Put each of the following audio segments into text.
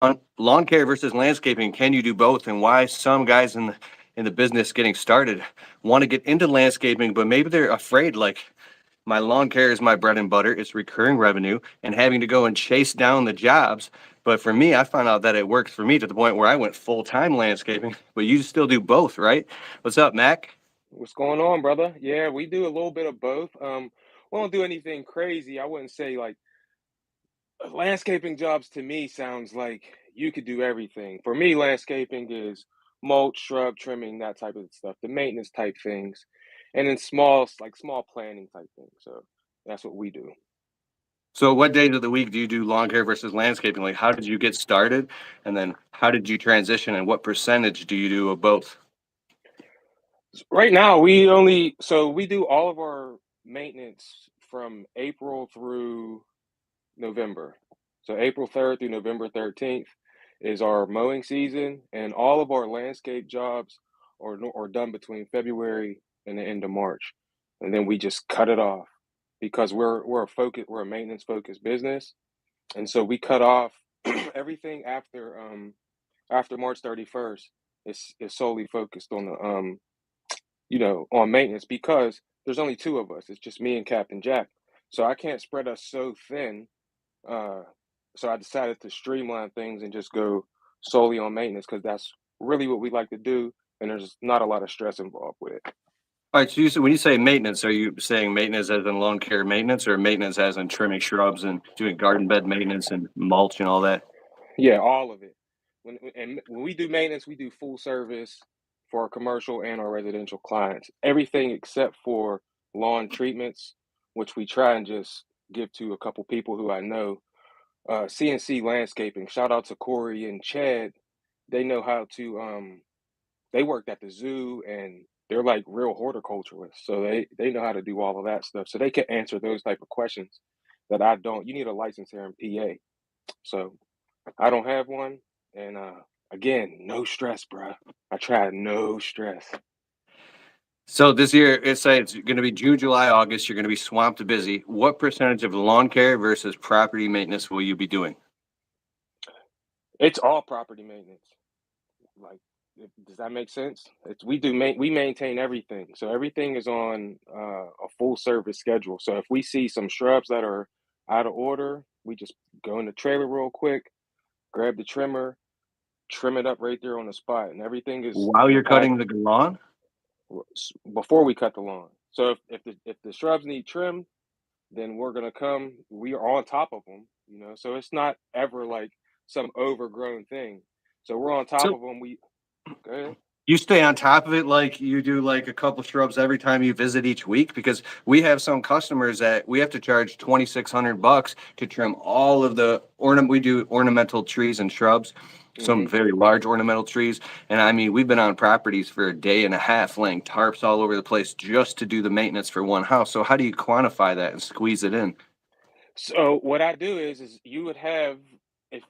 On lawn care versus landscaping, can you do both? And why some guys in the business getting started want to get into landscaping, but maybe they're afraid, like my lawn care is my bread and butter, it's recurring revenue, and having to go and chase down the jobs. But for me, I found out that it worked for me to the point where I went full-time landscaping, but you still do both, right? What's up, Mac? What's going on, brother? Yeah, we do a little bit of both. We don't do anything crazy. I wouldn't say like landscaping jobs to me sounds like you could do everything. For me, landscaping is mulch, shrub trimming, that type of stuff, the maintenance type things, and then small planning type things. So that's what we do. So what days of the week do you do lawn care versus landscaping? Like how did you get started? And then how did you transition and what percentage do you do of both? Right now, we do all of our maintenance from April through November. So April 3rd through November 13th is our mowing season, and all of our landscape jobs are done between February and the end of March. And then we just cut it off because we're a maintenance focused business. And so we cut off everything after March 31st is solely focused on the on maintenance because there's only two of us. It's just me and Captain Jack. So I can't spread us so thin, uh, so I decided to streamline things and just go solely on maintenance because that's really what we like to do, and there's not a lot of stress involved with it. All right, so when you say maintenance, are you saying maintenance as in lawn care maintenance or maintenance as in trimming shrubs and doing garden bed maintenance and mulch and all that? Yeah, all of it. When we do maintenance, we do full service for our commercial and our residential clients. Everything except for lawn treatments, which we try and just give to a couple people who I know. CNC Landscaping, shout out to Corey and Chad. They know how to they worked at the zoo and they're like real horticulturalists. So they know how to do all of that stuff. So they can answer those type of questions that I don't. You need a license here in PA. So I don't have one. And again, no stress, bruh. I tried no stress. So this year, it's going to be June, July, August. You're going to be swamped busy. What percentage of lawn care versus property maintenance will you be doing? It's all property maintenance. Like, does that make sense? We maintain everything, so everything is on a full service schedule. So if we see some shrubs that are out of order, we just go in the trailer real quick, grab the trimmer, trim it up right there on the spot, and everything is While you're packed cutting the lawn? before we cut the lawn. So if the shrubs need trimmed, then we're gonna come. We are on top of them, So it's not ever like some overgrown thing. So we're on top So of them. We Go ahead. you stay on top of it like you do like a couple shrubs every time you visit each week? Because we have some customers that we have to charge 2,600 bucks to trim all of the ornament. We do ornamental trees and shrubs, some Hmm. very large ornamental trees. And I mean, we've been on properties for a day and a half laying tarps all over the place just to do the maintenance for one house. So how do you quantify that and squeeze it in? So what I do is you would have if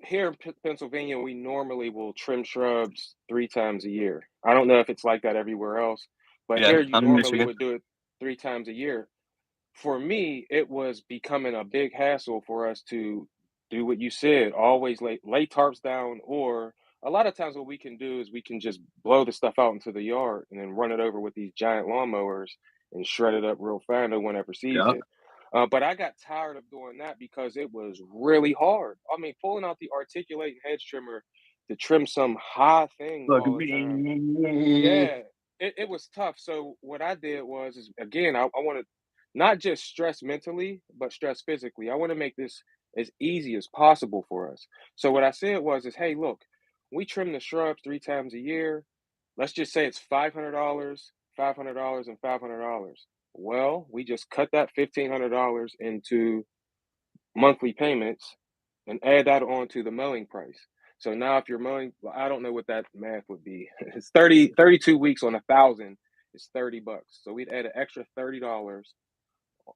here in Pennsylvania we normally will trim shrubs 3 times a year. I don't know if it's like that everywhere else, but Yeah, here you I'm in normally Michigan. would do it 3 times a year. For me, it was becoming a big hassle for us to do what you said, always lay tarps down, or a lot of times what we can do is we can just blow the stuff out into the yard and then run it over with these giant lawnmowers and shred it up real fast. No one ever sees Yeah. it. But I got tired of doing that because it was really hard. I mean, pulling out the articulating hedge trimmer to trim some high thing Look, all the time. Yeah, it was tough. So what I did was is again, I want to not just stress mentally, but stress physically. I want to make this as easy as possible for us. So what I said was is, hey, look, we trim the shrubs 3 times a year. Let's just say it's $500, $500, and $500. Well, we just cut that $1,500 into monthly payments and add that on to the mowing price. So now if you're mowing, well, I don't know what that math would be. It's 32 weeks on 1,000 is $30. So we'd add an extra $30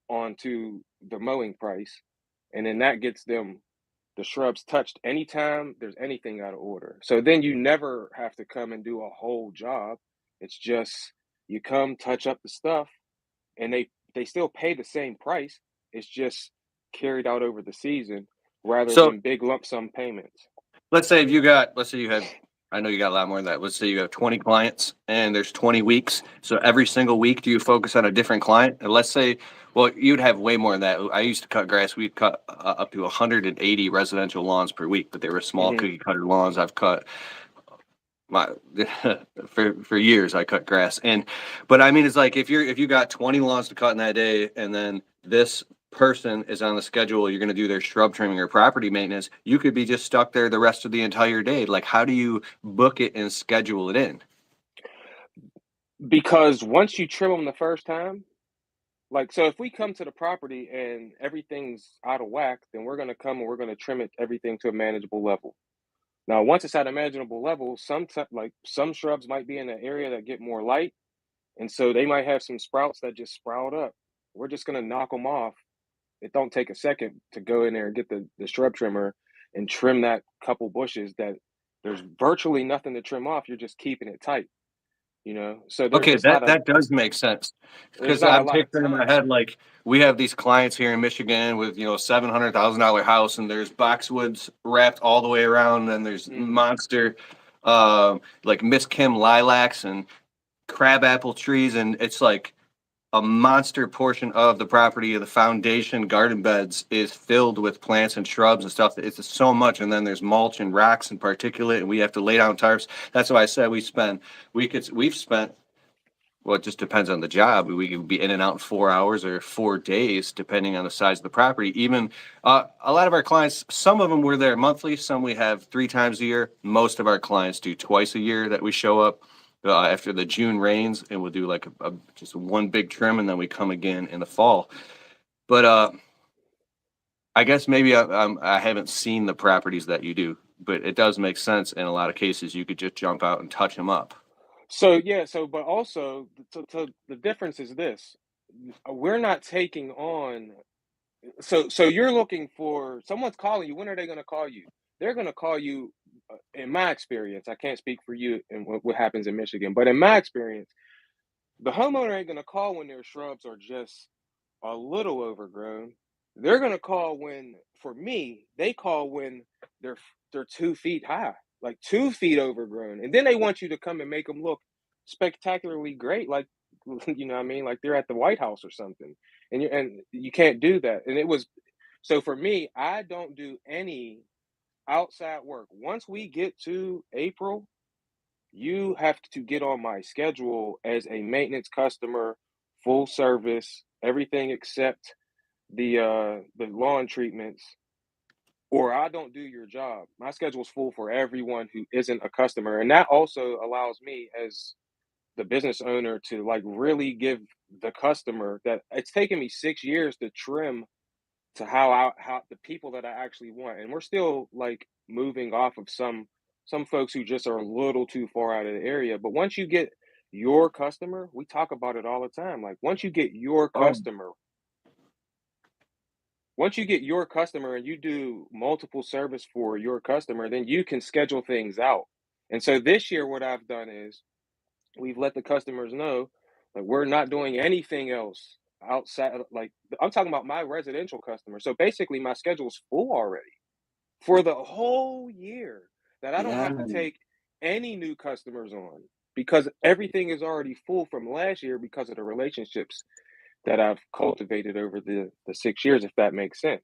onto the mowing price. And then that gets them the shrubs touched anytime there's anything out of order. So then you never have to come and do a whole job. It's just you come touch up the stuff and they still pay the same price. It's just carried out over the season rather So than big lump sum payments. let's say you have, I know you got a lot more than that. Let's say you have 20 clients and there's 20 weeks. So every single week, do you focus on a different client? And let's say, well, you'd have way more than that. I used to cut grass. We'd cut up to 180 residential lawns per week, but they were small Hmm. cookie cutter lawns. I've cut my for years. I cut grass, and but I mean, it's like if you got 20 lawns to cut in that day, and then this person is on the schedule, you're going to do their shrub trimming or property maintenance, you could be just stuck there the rest of the entire day. Like, how do you book it and schedule it in? Because once you trim them the first time, like, so if we come to the property and everything's out of whack, then we're gonna come and we're gonna trim it everything to a manageable level. Now, once it's at a manageable level, like some shrubs might be in an area that get more light, and so they might have some sprouts that just sprout up. We're just gonna knock them off. It don't take a second to go in there and get the shrub trimmer and trim that couple bushes that there's virtually nothing to trim off. You're just keeping it tight, you know. So Okay, that does make sense there's because not a I'm lot of picturing in my time. head like we have these clients here in Michigan with $700,000 house, and there's boxwoods wrapped all the way around, and there's Mhm. monster like Miss Kim lilacs and crabapple trees, and it's like a monster portion of the property of the foundation garden beds is filled with plants and shrubs and stuff. It's so much, and then there's mulch and rocks and particulate, and we have to lay down tarps. That's why I said we've spent, well, it just depends on the job. We could be in and out in 4 hours or 4 days, depending on the size of the property. Even a lot of our clients, some of them were there monthly, some we have 3 times a year. Most of our clients do twice a year that we show up after the June rains, and we'll do like just one big trim, and then we come again in the fall. But I guess maybe I haven't seen the properties that you do, but it does make sense in a lot of cases. You could just jump out and touch them up. So yeah, so but also the difference is this: we're not taking on. So you're looking for someone's calling you. When are they going to call you? They're going to call you. In my experience, I can't speak for you and what happens in Michigan, but in my experience, the homeowner ain't going to call when their shrubs are just a little overgrown. They're gonna call when, for me, they call when they're 2 feet high, like 2 feet overgrown, and then they want you to come and make them look spectacularly great, like you know what I mean, like they're at the White House or something, and you can't do that. And it was so for me, I don't do any outside work. Once we get to April, you have to get on my schedule as a maintenance customer, full service, everything except the lawn treatments, or I don't do your job. My schedule's full for everyone who isn't a customer, and that also allows me as the business owner to like really give the customer that it's taken me 6 years to trim to how the people that I actually want, and we're still like moving off of some folks who just are a little too far out of the area. But once you get your customer, we talk about it all the time. Like Oh, once you get your customer and you do multiple service for your customer, then you can schedule things out. And so this year, what I've done is we've let the customers know that we're not doing anything else outside. Like I'm talking about my residential customers. So basically, my schedule's full already for the whole year that I don't yeah. have to take any new customers on because everything is already full from last year because of the relationships that I've cultivated over the 6 years, if that makes sense.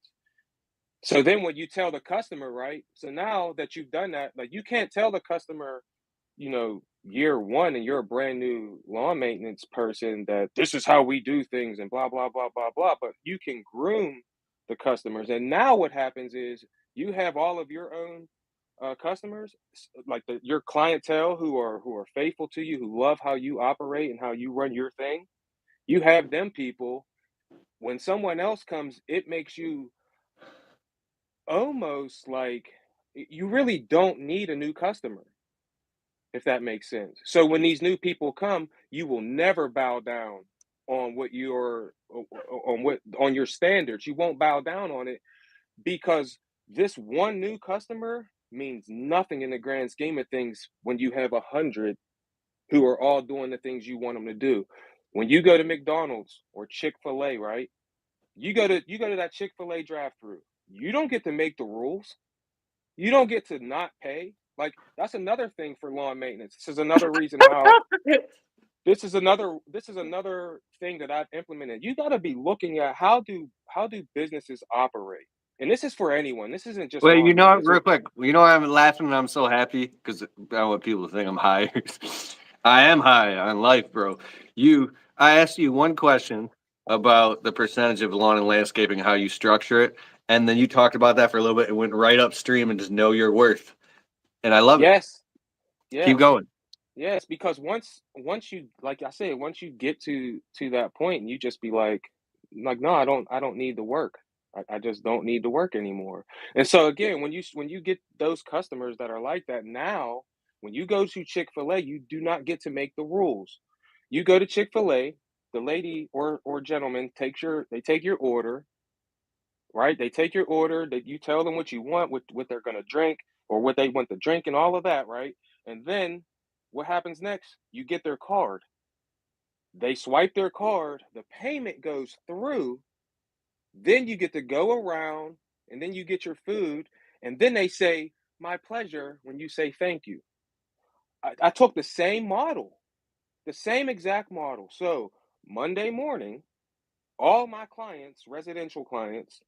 So then when you tell the customer, right? So now that you've done that, like you can't tell the customer, year one and you're a brand new lawn maintenance person that this is how we do things and blah blah blah blah blah. But you can groom the customers. And now what happens is you have all of your own customers, like your clientele who are faithful to you, who love how you operate and how you run your thing. You have them people. When someone else comes, it makes you almost like you really don't need a new customer, if that makes sense. So when these new people come, you will never bow down on what your on your standards. You won't bow down on it because this one new customer means nothing in the grand scheme of things when you have 100 who are all doing the things you want them to do. When you go to McDonald's or Chick-fil-A, right? You go to that Chick-fil-A drive-through. You don't get to make the rules. You don't get to not pay. Like, that's another thing for lawn maintenance. This is another reason how this is another thing that I've implemented. You gotta be looking at how do businesses operate? And this is for anyone. This isn't just Well, you lawn know, maintenance. real quick, you know why I'm laughing and I'm so happy? Because I want people to think I'm high. I am high on life, bro. I asked you one question about the percentage of lawn and landscaping, how you structure it, and then you talked about that for a little bit and went right upstream and just know your worth. And I love it. Yes, Keep yes. going. Yes, because once you, like I said, once you get to that point and you just be like, no, I don't need the work. I just don't need to work anymore. And so again, when you get those customers that are like that now, when you go to Chick-fil-A, you do not get to make the rules. You go to Chick-fil-A, the lady or gentleman they take your order, right? They take your order, that you tell them what you want, what they're gonna drink, or what they want to drink, and all of that, right? And then what happens next? You get their card. They swipe their card, the payment goes through, then you get to go around, and then you get your food, and then they say, "My pleasure," when you say thank you. I took the same exact model. So Monday morning, all my clients, residential clients,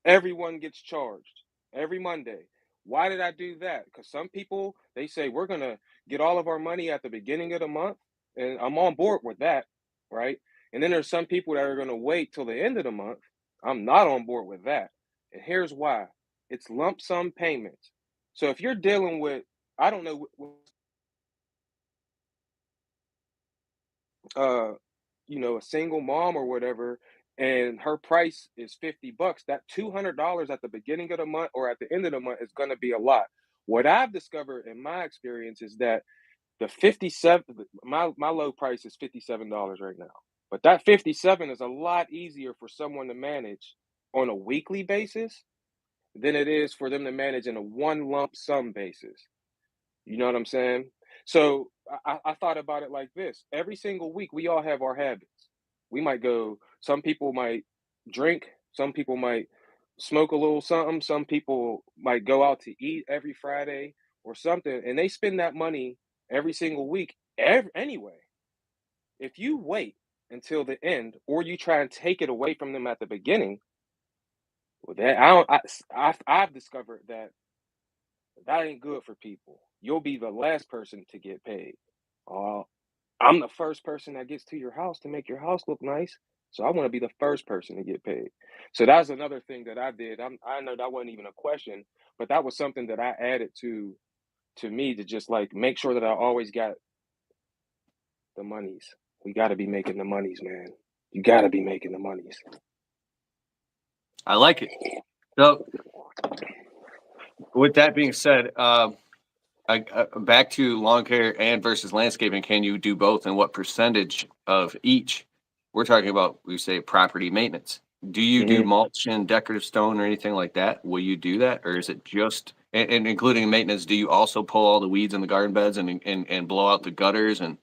everyone gets charged every Monday. Why did I do that? Because some people, they say we're gonna get all of our money at the beginning of the month, and I'm on board with that, right? And then there's some people that are gonna wait till the end of the month. I'm not on board with that. And here's why. It's lump sum payments. So if you're dealing with, I don't know, uh a single mom or whatever, and her price is $50, that $200 at the beginning of the month or at the end of the month is going to be a lot. What I've discovered in my experience is that the 57 my low price is $57 right now. But that 57 is a lot easier for someone to manage on a weekly basis than it is for them to manage in a one lump sum basis. You know what I'm saying? So I thought about it like this. Every single week, we all have our habits. We might go, some people might drink, some people might smoke a little something, some people might go out to eat every Friday or something, and they spend that money every single week anyway. If you wait until the end or you try and take it away from them at the beginning, well, that I don't, I've discovered that that ain't good for people. You'll be the last person to get paid. Uh, I'm the first person that gets to your house to make your house look nice. So I want to be the first person to get paid. So that's another thing that I did. I know that wasn't even a question, but that was something that I added to me to just like make sure that I always got the monies. We got to be making the monies, man. You got to be making the monies. I like it. So, with that being said, back to lawn care and versus landscaping. Can you do both, and what percentage of each? We're talking about, we say, property maintenance. Do you do hmm mulch and decorative stone or anything like that? Will you do that, or is it just and including maintenance? Do you also pull all the weeds in the garden beds and blow out the gutters and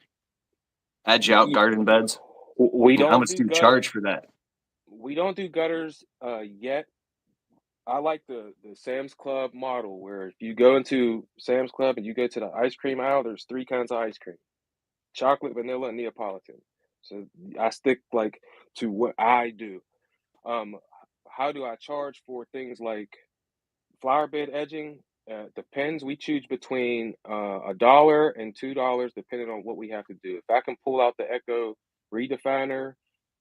edge out garden beds? We And how don't much do do you charge gutters. for that? We don't do gutters yet. I like the Sam's Club model where if you go into Sam's Club and you go to the ice cream aisle, there's three kinds of ice cream: chocolate, vanilla, and Neapolitan. So I stick like to what I do. Um, how do I charge for things like flower bed edging? Depends. We choose between $1 and $2, depending on what we have to do. If I can pull out the Echo redefiner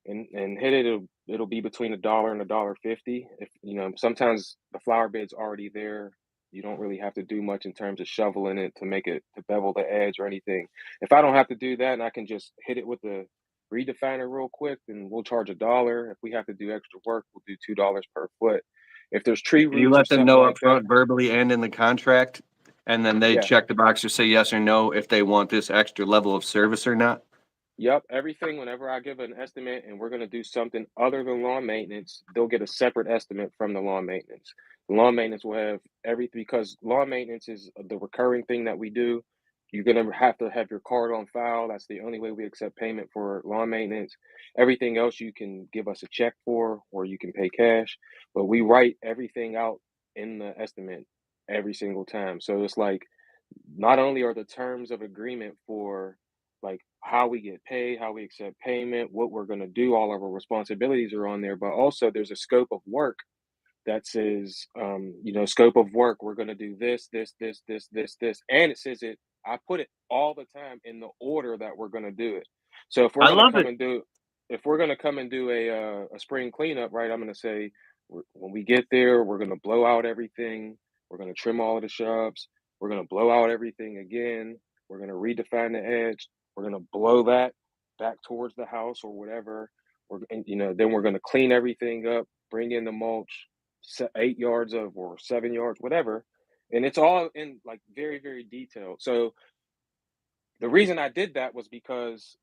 and hit it, it'll be between $1 and $1.50. If sometimes the flower bed's already there. You don't really have to do much in terms of shoveling it to make it to bevel the edge or anything. If I don't have to do that and I can just hit it with the redefiner real quick, then we'll charge $1. If we have to do extra work, we'll do $2 per foot. If there's tree Do you roots or let them something know up like that, front verbally and in the contract, and then they yeah. check the box to say yes or no if they want this extra level of service or not? Yep, everything whenever I give an estimate and we're gonna do something other than lawn maintenance, they'll get a separate estimate from the lawn maintenance. The lawn maintenance will have everything because lawn maintenance is the recurring thing that we do. You're gonna have to have your card on file. That's the only way we accept payment for lawn maintenance. Everything else you can give us a check for or you can pay cash, but we write everything out in the estimate. every single time. So it's like not only are the terms of agreement for like how we get paid, how we accept payment, what we're going to do, all of our responsibilities are on there, but also there's a scope of work that says, scope of work, we're going to do this, and it says it. I put it all the time in the order that we're going to do it. So I love it. if we're going to come and do a spring cleanup, right? I'm going to say when we get there, we're going to blow out everything. We're going to trim all of the shrubs. We're going to blow out everything again. We're going to redefine the edge. We're going to blow that back towards the house or whatever. Then we're going to clean everything up, bring in the mulch, 8 yards of or 7 yards, whatever. And it's all in like very, very detailed. So the reason I did that was because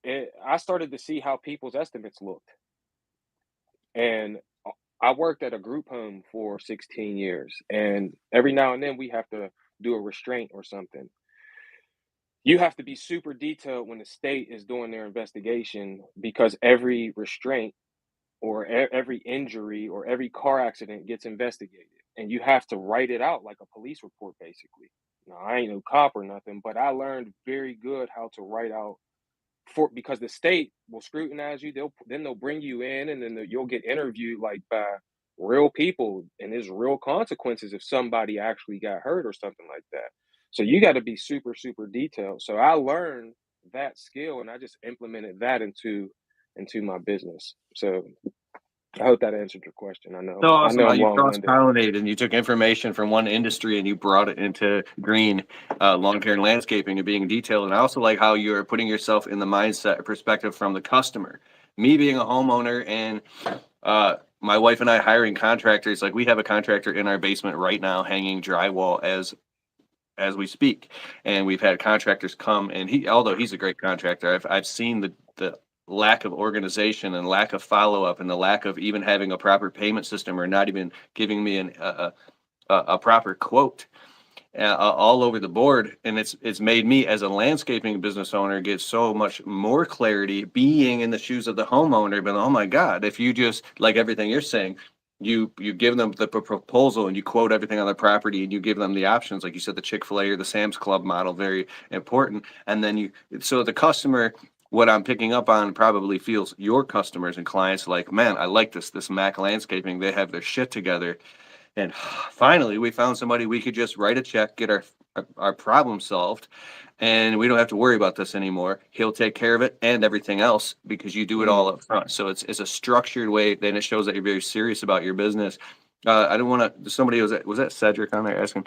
I started to see how people's estimates looked. And I worked at a group home for 16 years. And every now and then we have to do a restraint or something. You have to be super detailed when the state is doing their investigation because every restraint or every injury or every car accident gets investigated, and you have to write it out like a police report basically. Now, I ain't no cop or nothing, but I learned very good how to write out for because the state will scrutinize you. They'll bring you in, and then you'll get interviewed like by real people, and there's real consequences if somebody actually got hurt or something like that. So you got to be super super detailed. So I learned that skill, and I just implemented that into my business. So I hope that answered your question. So I awesome know how I'm you long-winded. cross-pollinated and you took information from one industry and you brought it into green lawn care and landscaping and being detailed. And I also like how you're putting yourself in the mindset perspective from the customer. Me being a homeowner and my wife and I hiring contractors, like we have a contractor in our basement right now hanging drywall as we speak. And we've had contractors come and although he's a great contractor, I've seen the lack of organization and lack of follow-up and the lack of even having a proper payment system or not even giving me a proper quote all over the board. And it's made me as a landscaping business owner get so much more clarity being in the shoes of the homeowner. But oh my God, if you just like everything you're saying, you give them the proposal and you quote everything on the property and you give them the options, like you said, the Chick-fil-A or the Sam's Club model, very important. And then so the customer, what I'm picking up on probably feels your customers and clients like, man, I like this MACK landscaping. They have their shit together. And finally, we found somebody we could just write a check, get our problem solved, and we don't have to worry about this anymore. He'll take care of it and everything else because you do it all Mm. up front. So it's a structured way. Then it shows that you're very serious about your business. I don't want to. Somebody was that Cedric on there asking?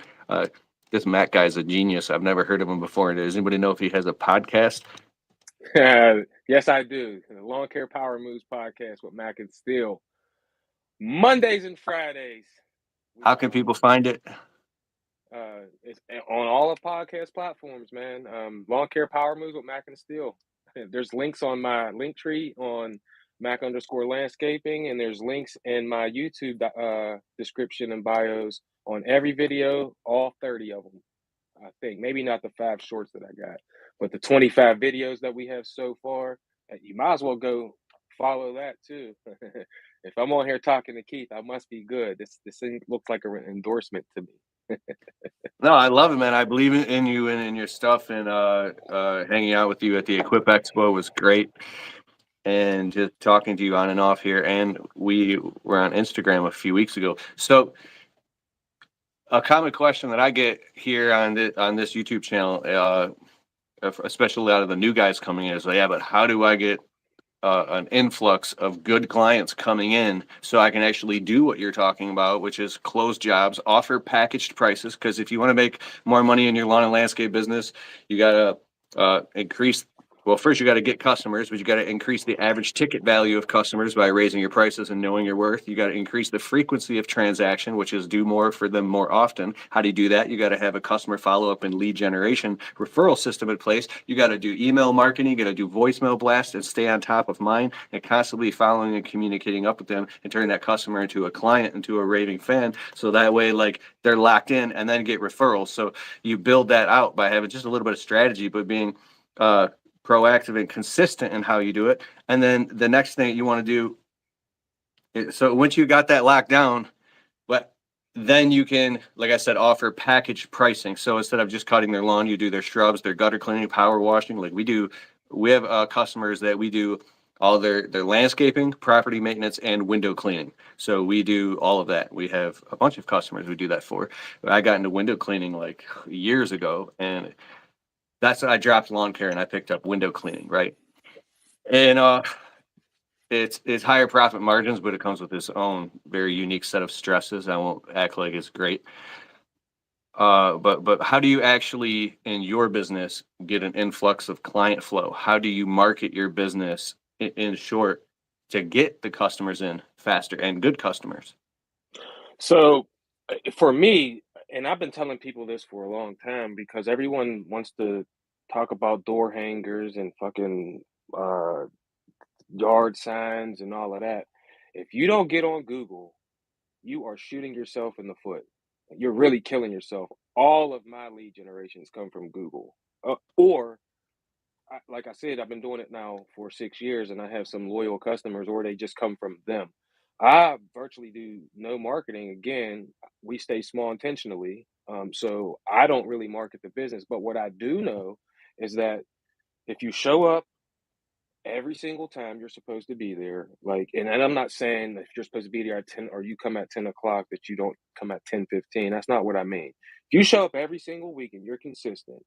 This Matt guy's a genius. I've never heard of him before. Does anybody know if he has a podcast? Yes, I do. The Lawn Care Power Moves podcast with Mac and Steel. Mondays and Fridays. How can people find it? It's on all of podcast platforms, man. Lawn Care Power Moves with Mac and Steel. There's links on my link tree on Mac_landscaping, and there's links in my YouTube description and bios on every video, all 30 of them. I think maybe not the 5 shorts that I got, but the 25 videos that we have so far. You might as well go follow that too. If I'm on here talking to Keith, I must be good. This thing looks like an endorsement to me. No, I love it, man. I believe in you and in your stuff, and hanging out with you at the Equip Expo was great. And just talking to you on and off here. And we were on Instagram a few weeks ago. So a common question that I get here on this YouTube channel, especially out of the new guys coming in, is like, yeah, but how do I get an influx of good clients coming in so I can actually do what you're talking about, which is close jobs, offer packaged prices? Because if you want to make more money in your lawn and landscape business, you got to increase. Well, first you got to get customers, but you got to increase the average ticket value of customers by raising your prices and knowing your worth. You got to increase the frequency of transaction, which is do more for them more often. How do you do that? You got to have a customer follow-up and lead generation referral system in place. You got to do email marketing, you got to do voicemail blasts and stay on top of mind and constantly following and communicating up with them and turn that customer into a client, into a raving fan. So that way, like, they're locked in and then get referrals. So you build that out by having just a little bit of strategy, but being proactive and consistent in how you do it. And then the next thing you want to do is, so once you got that locked down, but then you can, like I said, offer package pricing. So instead of just cutting their lawn, you do their shrubs, their gutter cleaning, power washing. Like we have customers that we do all their landscaping, property maintenance, and window cleaning. So we do all of that. We have a bunch of customers we do that for. I got into window cleaning like years ago, and that's I dropped lawn care and I picked up window cleaning, right? And it's higher profit margins, but it comes with its own very unique set of stresses. I won't act like it's great. But how do you actually in your business get an influx of client flow? How do you market your business in short to get the customers in faster and good customers? So for me, and I've been telling people this for a long time because everyone wants to talk about door hangers and fucking uh, yard signs and all of that. If you don't get on Google, you are shooting yourself in the foot. You're really killing yourself. All of my lead generations come from Google. Like I said, I've been doing it now for 6 years and I have some loyal customers, or they just come from them. I virtually do no marketing. Again, we stay small intentionally. So I don't really market the business. But what I do know is that if you show up every single time you're supposed to be there, like, and I'm not saying that if you're supposed to be there at 10 or you come at 10 o'clock that you don't come at 10:15. That's not what I mean. If you show up every single week and you're consistent,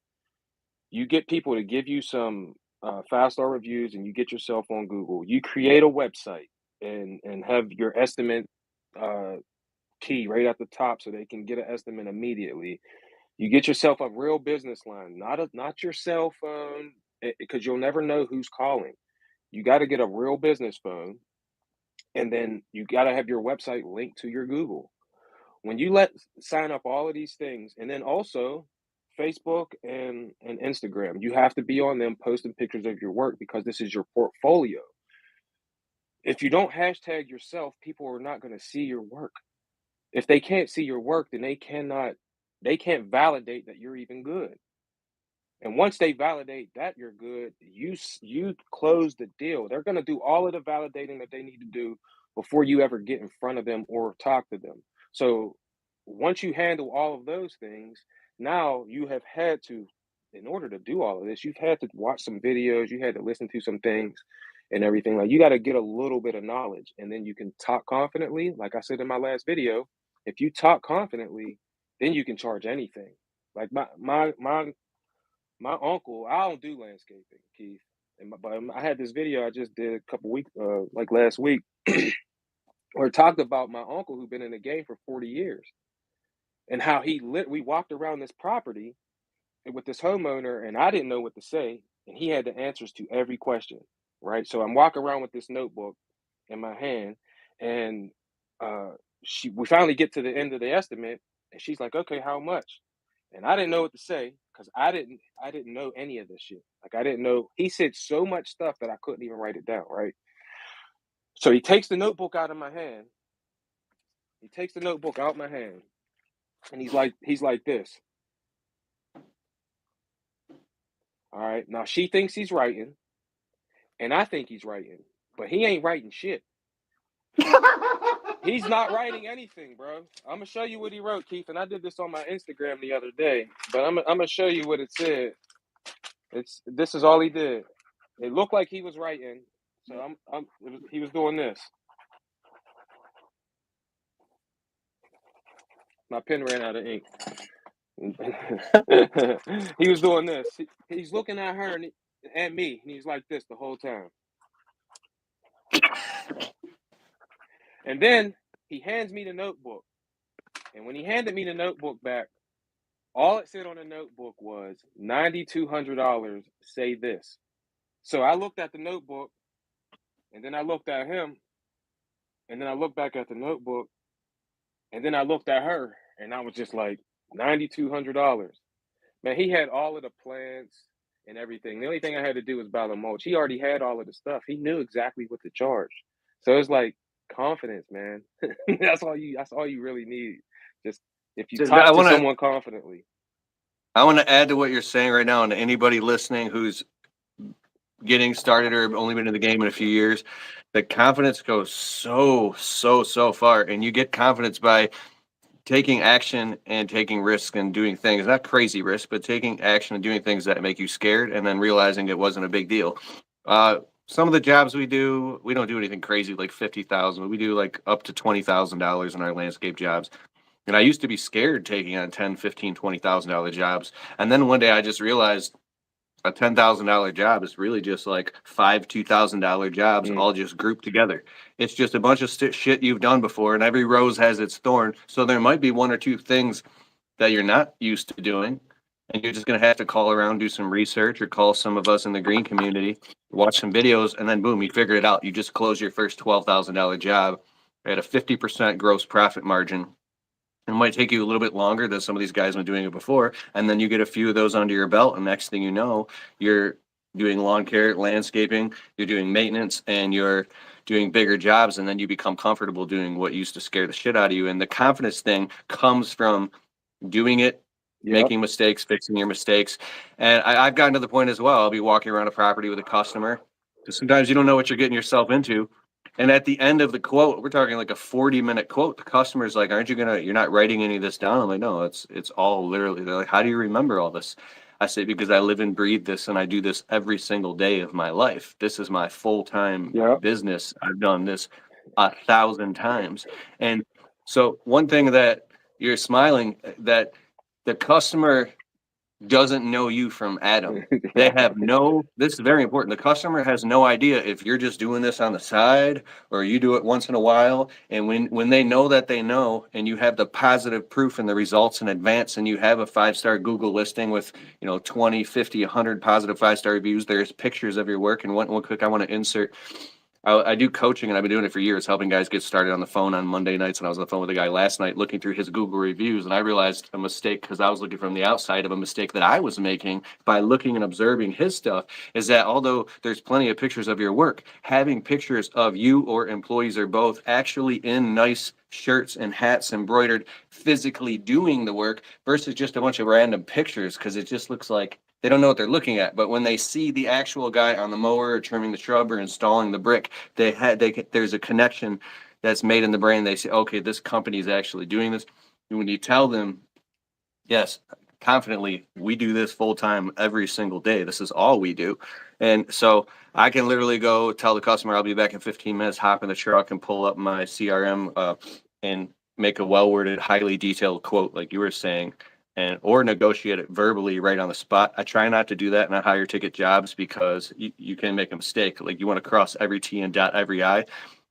you get people to give you some 5-star reviews, and you get yourself on Google. You create a website and have your estimate uh, key right at the top so they can get an estimate immediately. You get yourself a real business line, not your cell phone, because you'll never know who's calling. You got to get a real business phone, and then you got to have your website linked to your Google. When you sign up all of these things, and then also Facebook and Instagram, you have to be on them posting pictures of your work because this is your portfolio. If you don't hashtag yourself, people are not going to see your work. If they can't see your work, then they can't validate that you're even good. And once they validate that you're good, you close the deal. They're going to do all of the validating that they need to do before you ever get in front of them or talk to them. So once you handle all of those things, now you have had to, in order to do all of this, you've had to watch some videos, you had to listen to some things and everything. Like, you got to get a little bit of knowledge, and then you can talk confidently. Like I said in my last video, if you talk confidently, then you can charge anything. Like my uncle, I don't do landscaping, Keith. But I had this video I just did a couple weeks, like last week, where it talked about my uncle who'd been in the game for 40 years and how we walked around this property with this homeowner, and I didn't know what to say, and he had the answers to every question, right? So I'm walking around with this notebook in my hand, and uh, we finally get to the end of the estimate, and she's like, "Okay, how much?" And I didn't know what to say because I didn't know any of this shit. Like, I didn't know. He said so much stuff that I couldn't even write it down, right? So he takes the notebook out of my hand. He takes the notebook out of my hand, and he's like this. All right. Now she thinks he's writing, and I think he's writing, but he ain't writing shit. He's not writing anything, bro. I'm gonna show you what he wrote, Keith, and I did this on my Instagram the other day. But I'm gonna show you what it said. This is all he did. It looked like he was writing, so he was doing this. My pen ran out of ink. He was doing this. He's looking at her and at me, and he's like this the whole time. And then he hands me the notebook. And when he handed me the notebook back, all it said on the notebook was $9,200. Say this. So I looked at the notebook, and then I looked at him, and then I looked back at the notebook, and then I looked at her, and I was just like, $9,200. Man, he had all of the plants and everything. The only thing I had to do was buy the mulch. He already had all of the stuff. He knew exactly what to charge. So it's like confidence, man. That's all you really need. Just if you So talk to someone confidently. I want to add to what you're saying right now, and to anybody listening who's getting started or only been in the game in a few years, the confidence goes so far, and you get confidence by taking action and taking risk and doing things, not crazy risk, but taking action and doing things that make you scared and then realizing it wasn't a big deal. Uh, some of the jobs we don't do anything crazy like 50,000. We do like up to $20,000 in our landscape jobs. And I used to be scared taking on 10, 15, $20,000 jobs. And then one day I just realized a $10,000 job is really just like five $2,000 jobs Mm, all just grouped together. It's just a bunch of shit you've done before, and every rose has its thorn. So there might be one or two things that you're not used to doing, and you're just going to have to call around, do some research, or call some of us in the green community, watch some videos, and then boom, you figure it out. You just close your first $12,000 job at a 50% gross profit margin. It might take you a little bit longer than some of these guys have been doing it before, and then you get a few of those under your belt, and next thing you know, you're doing lawn care, landscaping, you're doing maintenance, and you're doing bigger jobs, and then you become comfortable doing what used to scare the shit out of you. And the confidence thing comes from doing it, yep. making mistakes, fixing your mistakes. And I've gotten to the point as well. I'll be walking around a property with a customer because sometimes you don't know what you're getting yourself into. And at the end of the quote, we're talking like a 40-minute quote. The customer's like, "Aren't you gonna? You're not writing any of this down?" I'm like, "No, it's all literally." They're like, "How do you remember all this?" I say, "Because I live and breathe this, and I do this every single day of my life. This is my full-time Yep. business. I've done this 1,000 times." And so one thing that you're smiling that the customer doesn't know you from Adam. They have no, this is very important. The customer has no idea if you're just doing this on the side or you do it once in a while. And when they know that they know, and you have the positive proof and the results in advance, and you have a 5-star Google listing with, 20, 50, 100 positive 5-star reviews, there's pictures of your work. And one quick, I want to insert, I do coaching, and I've been doing it for years, helping guys get started on the phone on Monday nights. And I was on the phone with a guy last night looking through his Google reviews, and I realized a mistake because I was looking from the outside of a mistake that I was making by looking and observing his stuff. Is that although there's plenty of pictures of your work, having pictures of you or employees or both actually in nice shirts and hats embroidered, physically doing the work versus just a bunch of random pictures, because it just looks like they don't know what they're looking at. But when they see the actual guy on the mower or trimming the shrub or installing the brick, there's a connection that's made in the brain. They say, okay, this company is actually doing this. And when you tell them, yes, confidently, we do this full time every single day. This is all we do. And so I can literally go tell the customer I'll be back in 15 minutes, hop in the truck and pull up my CRM and make a well worded, highly detailed quote, like you were saying, and or negotiate it verbally right on the spot. I try not to do that in a higher ticket jobs because you can make a mistake. Like you want to cross every T and dot every I.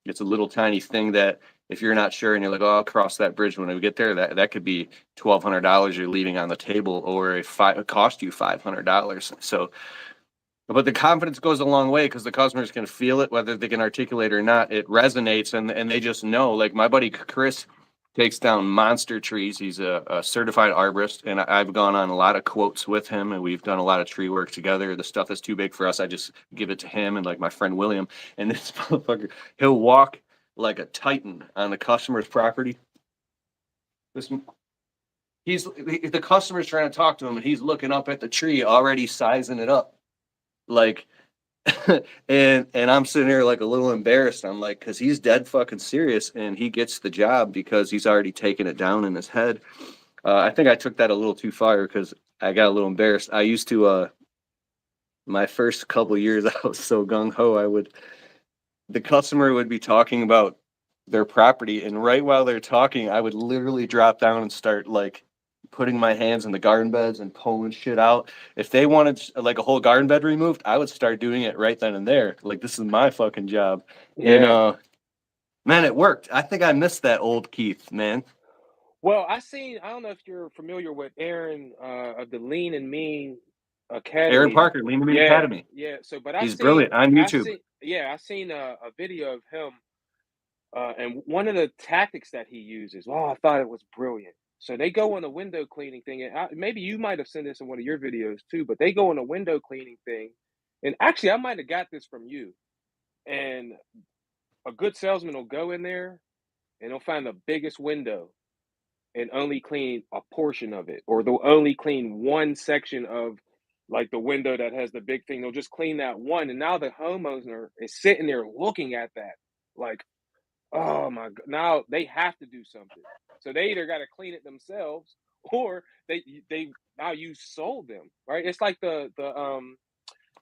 It's a little tiny thing that if you're not sure and you're like, oh, I'll cross that bridge when we get there, that could be $1,200 you're leaving on the table, or it cost you $500. So, but the confidence goes a long way because the customers can feel it, whether they can articulate or not. It resonates, and they just know. Like my buddy Chris takes down monster trees. He's a certified arborist, and I've gone on a lot of quotes with him, and we've done a lot of tree work together. The stuff that's too big for us, I just give it to him and like my friend William. And this motherfucker, he'll walk like a titan on the customer's property. This the customer's trying to talk to him, and he's looking up at the tree, already sizing it up, like. And I'm sitting here like a little embarrassed. I'm like, because he's dead fucking serious, and he gets the job because he's already taken it down in his head. I think I took that a little too far because I got a little embarrassed. I used to my first couple of years, I was so gung ho. The customer would be talking about their property, and right while they're talking, I would literally drop down and start like putting my hands in the garden beds and pulling shit out. If they wanted like a whole garden bed removed, I would start doing it right then and there. Like this is my fucking job. And Yeah. man, it worked. I think I missed that old Keith, man. Well, I don't know if you're familiar with Aaron of the Lean and Mean Aaron Academy. Parker, Lean to Mean Yeah, Academy. yeah. So, but He's brilliant on YouTube. I seen a video of him, and one of the tactics that he uses. Oh, I thought it was brilliant. So they go on a window cleaning thing, and maybe you might have seen this in one of your videos too. But they go on a window cleaning thing, and actually, I might have got this from you. And a good salesman will go in there and they'll find the biggest window and only clean a portion of it, or they'll only clean one section of like the window that has the big thing. They'll just clean that one, and now the homeowner is sitting there looking at that, like, Oh my god! Now they have to do something. So they either got to clean it themselves, or they now you sold them, right? It's like the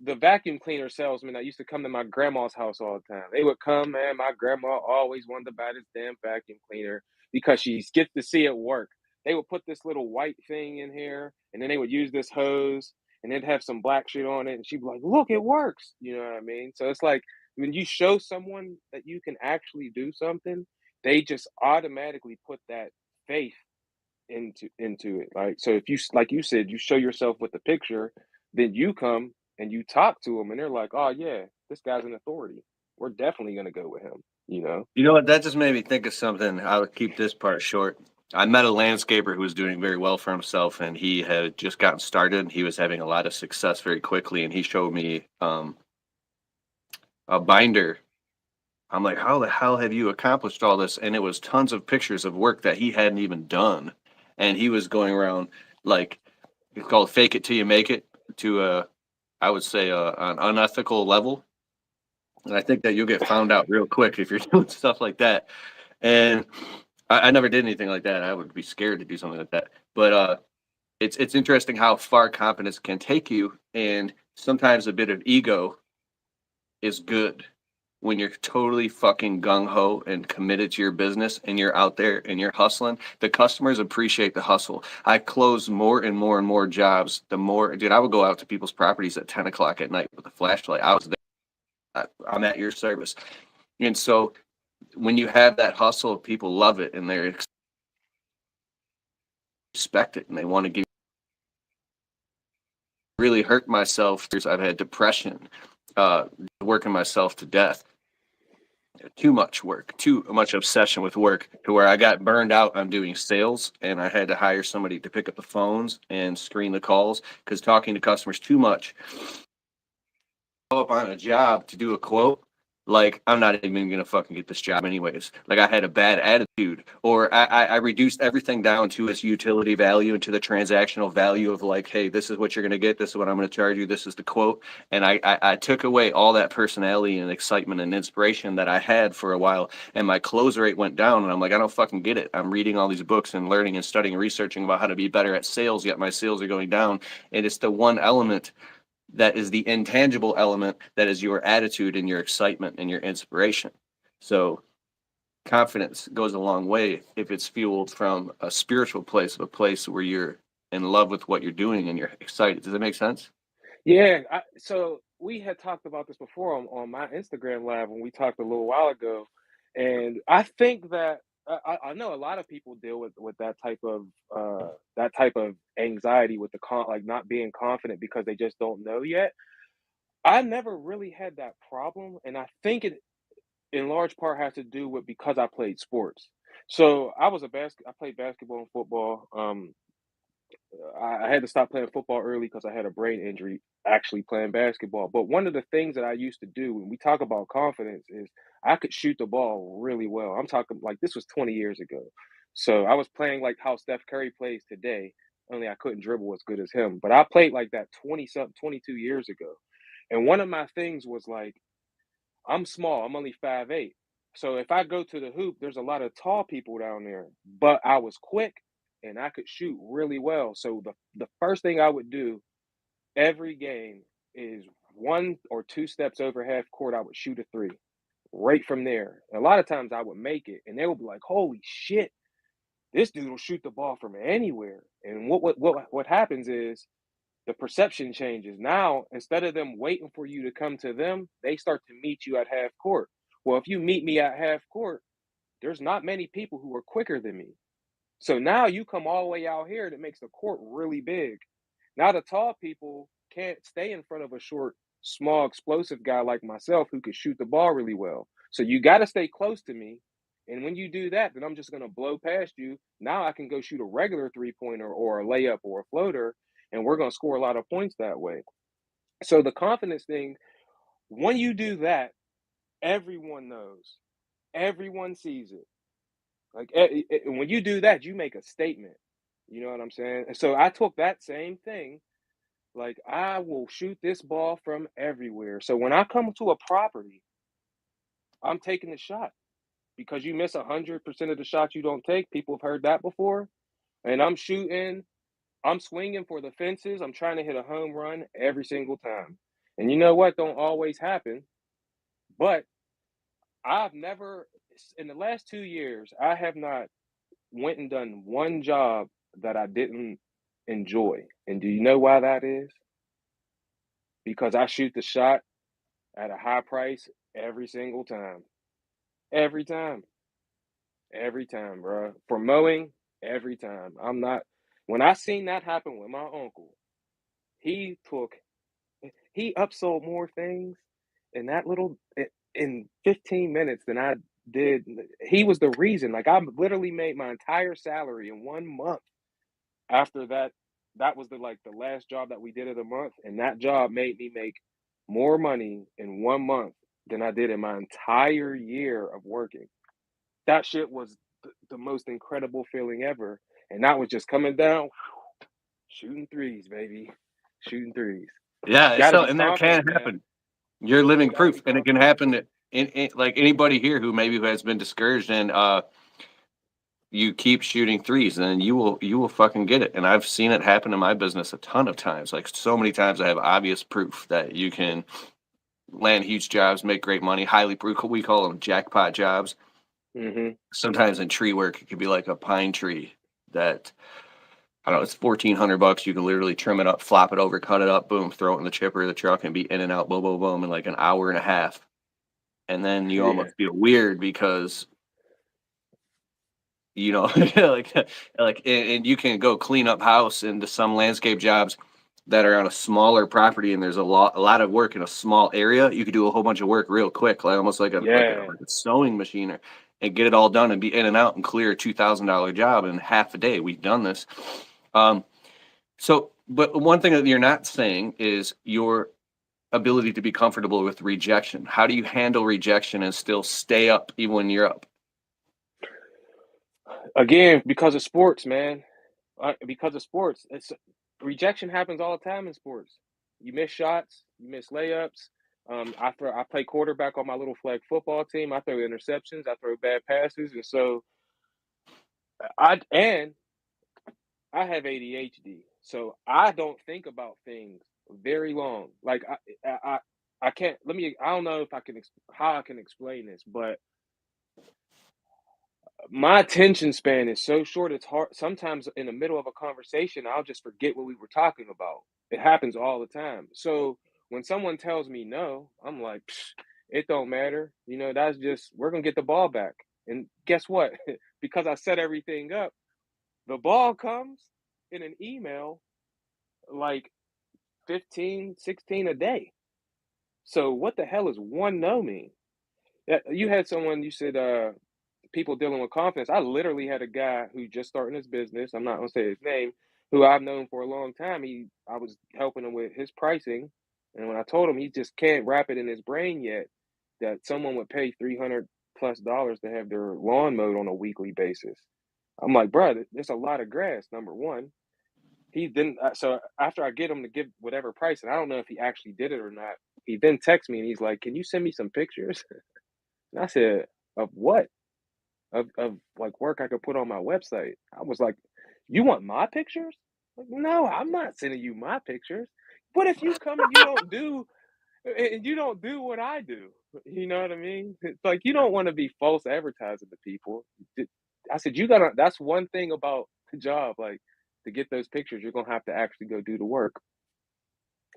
vacuum cleaner salesman that used to come to my grandma's house all the time. They would come, man. My grandma always wanted to buy this damn vacuum cleaner because she gets to see it work. They would put this little white thing in here, and then they would use this hose, and they'd have some black shit on it, and she'd be like, "Look, it works." You know what I mean? So it's like when you show someone that you can actually do something, they just automatically put that faith into it. Like so, if like you said, you show yourself with the picture, then you come and you talk to them, and they're like, "Oh yeah, this guy's an authority. We're definitely gonna go with him." You know? You know what? That just made me think of something. I would keep this part short. I met a landscaper who was doing very well for himself, and he had just gotten started. He was having a lot of success very quickly, and he showed me a binder. I'm like, how the hell have you accomplished all this? And it was tons of pictures of work that he hadn't even done, and he was going around like it's called "fake it till you make it" to I would say an unethical level. And I think that you'll get found out real quick if you're doing stuff like that. And I never did anything like that. I would be scared to do something like that. But it's interesting how far confidence can take you, and sometimes a bit of ego is good when you're totally fucking gung ho and committed to your business and you're out there and you're hustling. The customers appreciate the hustle. I close more and more and more jobs. The more, dude, I would go out to people's properties at 10 o'clock at night with a flashlight. I was there. I'm at your service. And so when you have that hustle, people love it and they expect it and they want to give. Really hurt myself. I've had depression, working myself to death. Too much work, too much obsession with work to where I got burned out on doing sales and I had to hire somebody to pick up the phones and screen the calls because talking to customers too much. Up on a job to do a quote, like I'm not even gonna fucking get this job anyways. Like I had a bad attitude, or I reduced everything down to its utility value and to the transactional value of like, hey, this is what you're gonna get, this is what I'm gonna charge you, this is the quote, and I took away all that personality and excitement and inspiration that I had for a while, and my close rate went down, and I'm like, I don't fucking get it. I'm reading all these books and learning and studying and researching about how to be better at sales, yet my sales are going down, and it's the one element that is the intangible element that is your attitude and your excitement and your inspiration. So confidence goes a long way if it's fueled from a spiritual place, a place where you're in love with what you're doing and you're excited. Does that make sense? Yeah. So we had talked about this before on my Instagram live when we talked a little while ago, and I think that I know a lot of people deal with that type of anxiety with the like not being confident because they just don't know yet. I never really had that problem, and I think it in large part has to do with because I played sports. So I played basketball and football. I had to stop playing football early because I had a brain injury actually playing basketball. But one of the things that I used to do when we talk about confidence is I could shoot the ball really well. I'm talking like this was 20 years ago. So I was playing like how Steph Curry plays today, only I couldn't dribble as good as him. But I played like that 20 something 22 years ago. And one of my things was like I'm small. I'm only 5'8". So if I go to the hoop, there's a lot of tall people down there. But I was quick and I could shoot really well. So the first thing I would do every game is one or two steps over half court, I would shoot a three. Right from there. A lot of times I would make it and they would be like, holy shit, this dude will shoot the ball from anywhere. And what happens is the perception changes. Now, instead of them waiting for you to come to them, they start to meet you at half court. Well, if you meet me at half court, there's not many people who are quicker than me. So now you come all the way out here that makes the court really big. Now the tall people can't stay in front of a short, small, explosive guy like myself who could shoot the ball really well. So you got to stay close to me. And when you do that, then I'm just going to blow past you. Now I can go shoot a regular three pointer or a layup or a floater, and we're going to score a lot of points that way. So the confidence thing, when you do that, everyone knows, everyone sees it. Like when you do that, you make a statement. You know what I'm saying? And so I took that same thing. Like I will shoot this ball from everywhere. So when I come to a property, I'm taking the shot. because you miss 100% of the shots you don't take. People have heard that before. And I'm swinging for the fences. I'm trying to hit a home run every single time. And you know what? Don't always happen. But I've never, in the last 2 years, I have not went and done one job that I didn't enjoy. And do you know why that is? Because I shoot the shot at a high price every single time. Every time. Every time, bro. For mowing, every time. When I seen that happen with my uncle, he took, he upsold more things in in 15 minutes than I did. He was the reason. Like, I literally made my entire salary in 1 month after that. That was the last job that we did of the month, and that job made me make more money in 1 month than I did in my entire year of working. That shit was the most incredible feeling ever, and that was just coming down, shooting threes, baby, shooting threes. Yeah, Got to so be and that can confident, man. happen. You're living Got to be proof, and it can confident. happen in like anybody here who has been discouraged and you keep shooting threes, and you will fucking get it. And I've seen it happen in my business a ton of times. Like so many times, I have obvious proof that you can land huge jobs, make great money, we call them jackpot jobs. Hmm. Sometimes in tree work, it could be like a pine tree that I don't know, it's $1,400. You can literally trim it up, flop it over, cut it up, boom, throw it in the chipper of the truck, and be in and out, boom, boom, boom, in like an hour and a half. And then you Yeah. almost feel weird because you know, like and you can go clean up house into some landscape jobs that are on a smaller property, and there's a lot of work in a small area. You could do a whole bunch of work real quick, like almost like Yeah. a sewing machine, and get it all done and be in and out and clear a $2,000 job in half a day. We've done this. Um, so, but one thing that you're not saying is your ability to be comfortable with rejection. How do you handle rejection and still stay up even when you're up? Again, because of sports, man. Because of sports, it's rejection happens all the time in sports. You miss shots, you miss layups. I play quarterback on my little flag football team. I throw interceptions, I throw bad passes, and so and I have ADHD, so I don't think about things very long. Like I can't. Let me. I don't know if I can how I can explain this, but my attention span is so short. It's hard. Sometimes in the middle of a conversation, I'll just forget what we were talking about. It happens all the time. So when someone tells me no, I'm like, "Psh, it don't matter. That's just we're gonna get the ball back. And guess what? Because I set everything up, the ball comes in an email like 15, 16 a day. So what the hell is one no mean? Yeah, you had someone you said people dealing with confidence. I literally had a guy who just starting his business. I'm not gonna say his name, who I've known for a long time. I was helping him with his pricing, and when I told him he just can't wrap it in his brain yet that someone would pay $300+ to have their lawn mowed on a weekly basis. I'm like, bro, there's a lot of grass. Number one, he didn't. So after I get him to give whatever price, and I don't know if he actually did it or not. He then texts me and he's like, "Can you send me some pictures?" And I said, "Of what?" Of like work I could put on my website. I was like, "You want my pictures?" Like, no, I'm not sending you my pictures. What if you come and you don't do what I do? You know what I mean? It's like you don't want to be false advertising to people. I said, you gotta that's one thing about the job, like to get those pictures, you're gonna have to actually go do the work.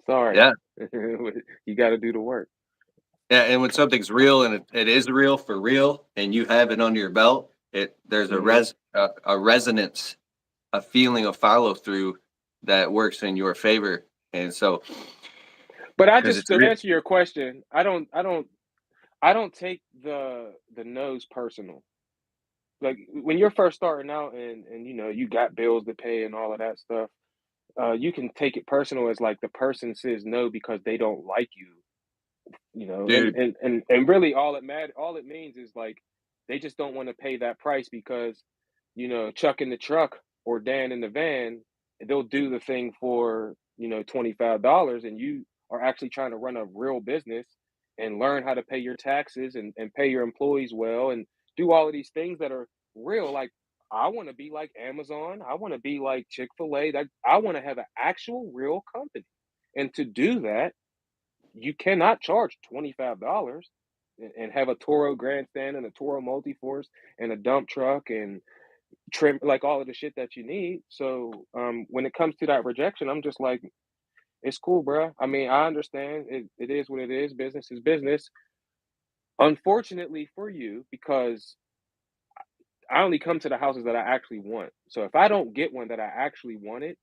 Sorry. Yeah. You gotta do the work. Yeah, and when something's real and it is real for real, and you have it under your belt, there's Hmm. a resonance, a feeling of follow through that works in your favor, and so But I because just it's to real. answer your question, I don't take the no's personal. Like when you're first starting out and you got bills to pay and all of that stuff, you can take it personal as like the person says no because they don't like you, and Dude. and and and really all it means is like they just don't want to pay that price because Chuck in the truck or Dan in the van, they'll do the thing for $25, and you are actually trying to run a real business and learn how to pay your taxes and pay your employees well and do all of these things that are real. Like, I want to be like Amazon. I want to be like Chick-fil-A. That I want to have an actual real company. And to do that, you cannot charge $25 and have a Toro grandstand and a Toro multi-force and a dump truck and trim, like all of the shit that you need. So when it comes to that rejection, I'm just like, it's cool, bro. I mean, I understand it is what it is. Business is business. Unfortunately for you, because I only come to the houses that I actually want. So if I don't get one that I actually wanted,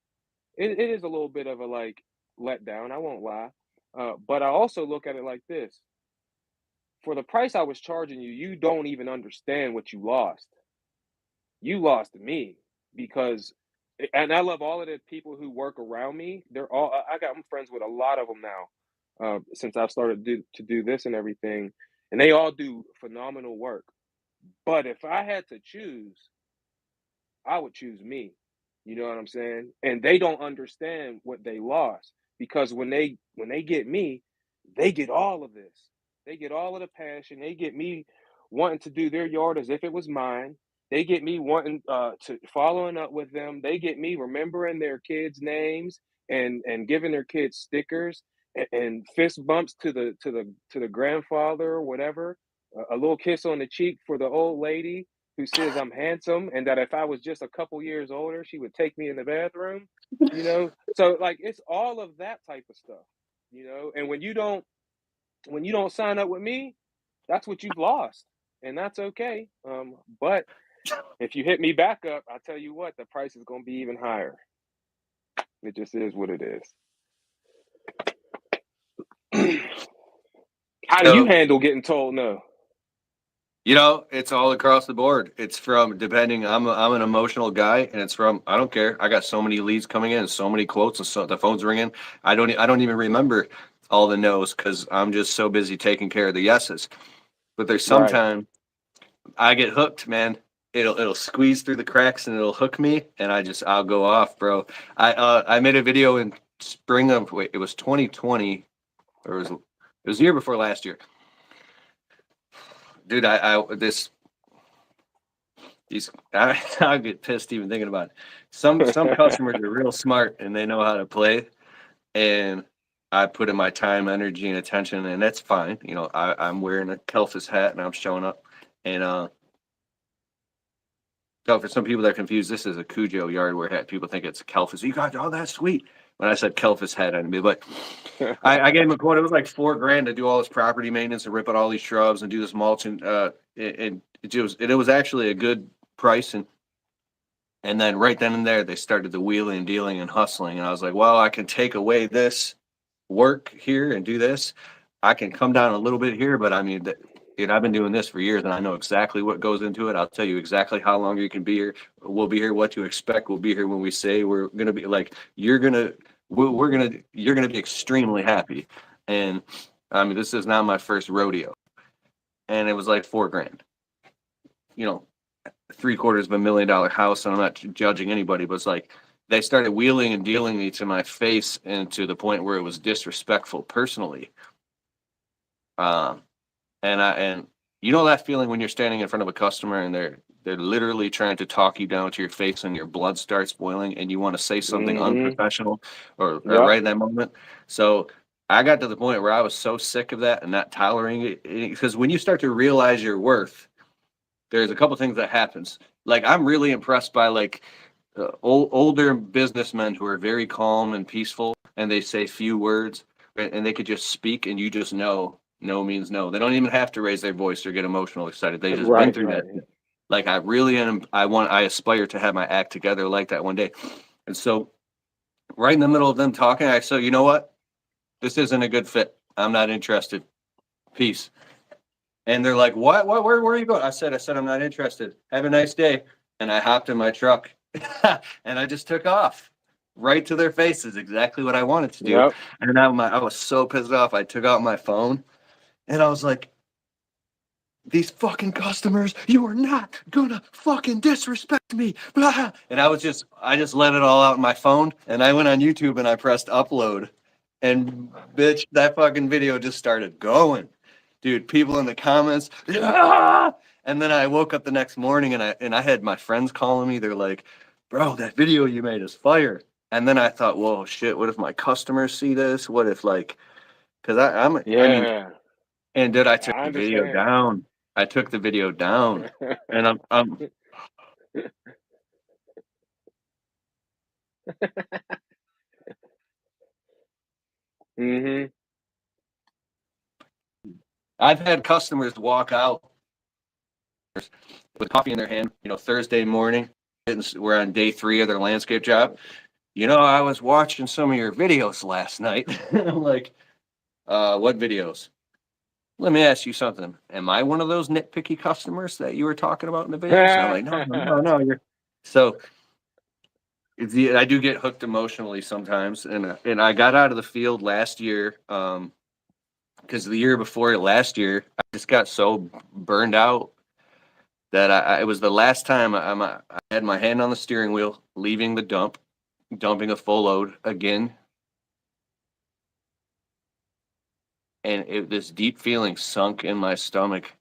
it is a little bit of a like letdown. I won't lie. But I also look at it like this: for the price I was charging you, you don't even understand what you lost. You lost me because, and I love all of the people who work around me. They're all I'm friends with a lot of them now, since I've started to do this and everything, and they all do phenomenal work. But if I had to choose, I would choose me. You know what I'm saying? And they don't understand what they lost because when they get me, they get all of this. They get all of the passion. They get me wanting to do their yard as if it was mine. They get me wanting to following up with them. They get me remembering their kids' names and giving their kids stickers and fist bumps to the grandfather or whatever. A little kiss on the cheek for the old lady who says I'm handsome and that if I was just a couple years older, she would take me in the bathroom, you know? So like it's all of that type of stuff, you know? And when you don't sign up with me, that's what you've lost. And that's okay. But if you hit me back up, I tell you what, the price is gonna be even higher. It just is what it is. How do you So, handle getting told no? it's all across the board. It's from depending. I'm an emotional guy, and it's from I don't care. I got so many leads coming in, so many quotes, and so the phone's ringing. I don't even remember all the no's because I'm just so busy taking care of the yeses. But there's Right. sometime I get hooked, man. It'll squeeze through the cracks and it'll hook me, and I'll go off, bro. I made a video in spring of wait, it was 2020 or it was the year before last year, dude. I get pissed even thinking about it. Some customers are real smart and they know how to play, and I put in my time, energy, and attention, and that's fine. I'm wearing a Kelfis hat and I'm showing up, and so for some people that are confused, this is a Cujo yardware hat. People think it's Kelfis. You got all that sweet. When I said Kelfis hat on me, but I gave him a quote. It was like $4,000 to do all this property maintenance and rip out all these shrubs and do this mulch, and it was actually a good price. And then right then and there, they started the wheeling and dealing and hustling. And I was like, well, I can take away this work here and do this. I can come down a little bit here, but I mean, I've been doing this for years and I know exactly what goes into it. I'll tell you exactly how long you can be here. We'll be here, what to expect. We'll be here when we say we're going to be like, you're going to be extremely happy. And I mean, this is not my first rodeo. And it was like $4,000, you know, $750,000 house, and I'm not judging anybody, but it's like they started wheeling and dealing me to my face, and to the point where it was disrespectful personally. Um, and you know that feeling when you're standing in front of a customer and they're literally trying to talk you down to your face and your blood starts boiling and you want to say something Hmm. unprofessional or Yep. right in that moment. So I got to the point where I was so sick of that and not tolerating it because when you start to realize your worth, there's a couple things that happens. Like I'm really impressed by like older businessmen who are very calm and peaceful, and they say few words, and they could just speak, and you just know no means no. They don't even have to raise their voice or get emotional excited. They just been Right, through right. that. Like I really am. I aspire to have my act together like that one day. And so, right in the middle of them talking, I said, you know what? This isn't a good fit. I'm not interested. Peace. And they're like, what? Where are you going? I said, I'm not interested. Have a nice day. And I hopped in my truck and I just took off right to their faces, exactly what I wanted to do. Yep. And I was so pissed off. I took out my phone and I was like, these fucking customers, you are not gonna fucking disrespect me. Blah. And I just let it all out in my phone. And I went on YouTube and I pressed upload. And bitch, that fucking video just started going. Dude, people in the comments, "Ah!" And then I woke up the next morning and I had my friends calling me. They're like, "Bro, that video you made is fire." And then I thought, "Whoa, shit! What if my customers see this? What if like?" Because I mean, Yeah, and did I took I the video understand. down? I took the video down, and I'm Mhm. I've had customers walk out with coffee in their hand, Thursday morning. We're on day 3 of their landscape job. I was watching some of your videos last night. And I'm like, what videos? Let me ask you something. Am I one of those nitpicky customers that you were talking about in the videos? And I'm like, no, no, no, no. So I do get hooked emotionally sometimes, and I got out of the field last year, because the year before last year, I just got so burned out that it was the last time I had my hand on the steering wheel, leaving the dump, dumping a full load again, and this deep feeling sunk in my stomach,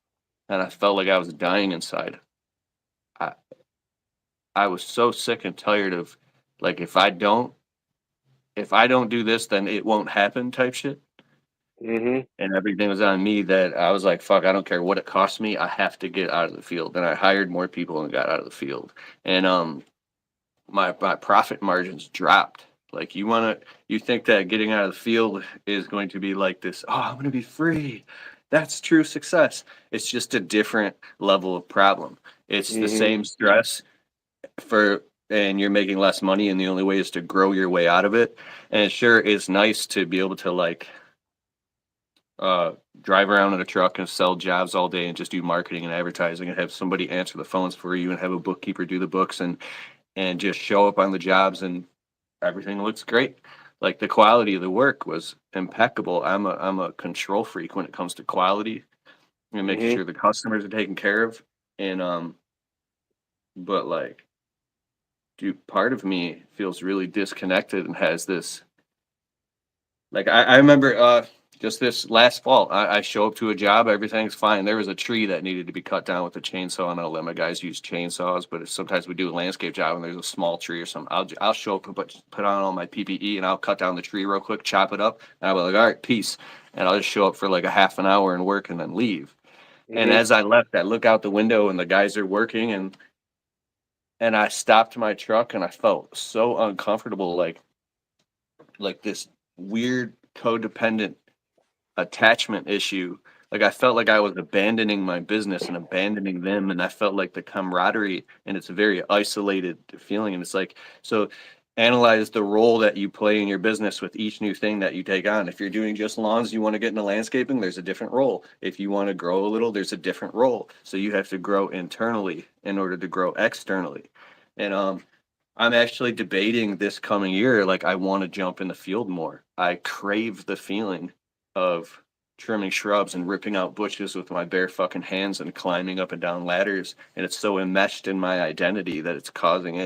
and I felt like I was dying inside. I I was so sick and tired of, like, if I don't do this, then it won't happen type shit, Mhm. and everything was on me, that I was like, fuck, I don't care what it costs me, I have to get out of the field. And I hired more people and got out of the field, and my profit margins dropped. Like, you think that getting out of the field is going to be like this, oh, I'm going to be free. That's true success. It's just a different level of problem. It's the Mhm. same stress for and you're making less money, and the only way is to grow your way out of it. And sure, it's nice to be able to, like, uh drive around in a truck and sell jobs all day and just do marketing and advertising and have somebody answer the phones for you and have a bookkeeper do the books and just show up on the jobs and everything looks great. Like, the quality of the work was impeccable. I'm a control freak when it comes to quality and making Mhm. sure the customers are taken care of. And but like, dude, part of me feels really disconnected and has this, like, I remember just this last fall, I show up to a job, everything's fine. There was a tree that needed to be cut down with a chainsaw, and I'll let my guys use chainsaws. But if sometimes we do a landscape job and there's a small tree or something, I'll show up and put on all my PPE, and I'll cut down the tree real quick, chop it up, and I'll be like, all right, peace. And I'll just show up for like a half an hour and work and then leave. And Mhm. as I left, I look out the window and the guys are working, and I stopped my truck and I felt so uncomfortable, like this weird codependent attachment issue. Like, I felt like I was abandoning my business and abandoning them, and I felt like the camaraderie, and it's a very isolated feeling. And it's like, so analyze the role that you play in your business with each new thing that you take on. If you're doing just lawns, you want to get into landscaping, there's a different role. If you want to grow a little, there's a different role. So you have to grow internally in order to grow externally. And I'm actually debating this coming year, like, I want to jump in the field more. I crave the feeling of trimming shrubs and ripping out bushes with my bare fucking hands and climbing up and down ladders. And it's so enmeshed in my identity that it's causing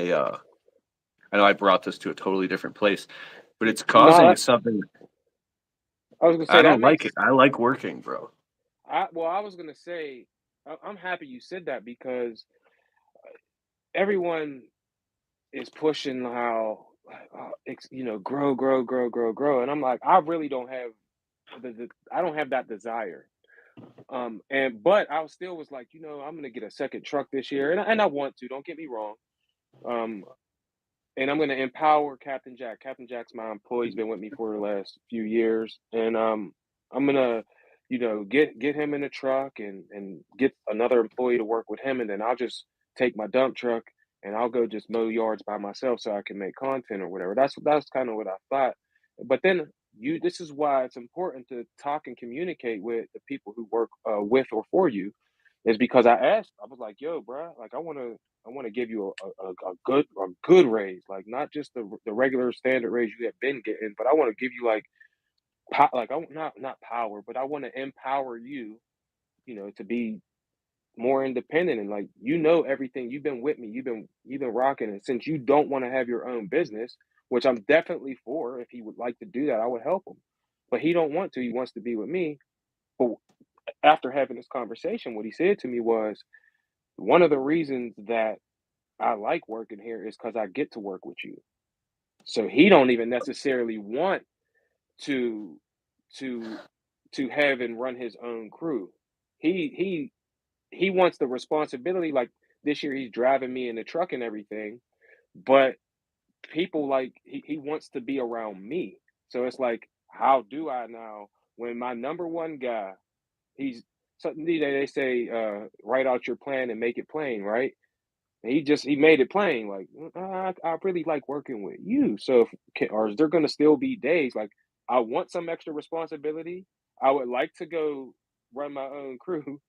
I know I brought this to a totally different place, but it's No, causing something. I was gonna I say that don't like it. makes. I like working, bro. I was gonna say I'm happy you said that because everyone is pushing how grow, grow, grow, grow, grow, and I'm like, I really don't have I don't have that desire. And but I still was like, I'm gonna get a second truck this year, and I want to. Don't get me wrong. Um, and I'm gonna empower Captain Jack. Captain Jack's my employee. He's been with me for the last few years, and I'm gonna, get him in a truck and get another employee to work with him, and then I'll just take my dump truck and I'll go just mow yards by myself so I can make content or whatever. That's kind of what I thought. But then this is why it's important to talk and communicate with the people who work with or for you, is because I was like, yo, bro, like I want to give you a good raise, like not just the regular standard raise you have been getting, but I want to give you like like I not power, but I want to empower you, to be more independent and like everything. You've been with me, you've been rocking it. Since you don't want to have your own business, which I'm definitely for, if he would like to do that, I would help him. But he don't want to. He wants to be with me. But after having this conversation, what he said to me was, one of the reasons that I like working here is because I get to work with you. So he don't even necessarily want to to to have and run his own crew. He he wants the responsibility. Like this year, he's driving me in the truck and everything. But people like he wants to be around me. So it's like, how do I now when my number one guy, he's something they say, write out your plan and make it plain, right? And he made it plain, like, I really like working with you. So, or is there going to still be days like I want some extra responsibility? I would like to go run my own crew,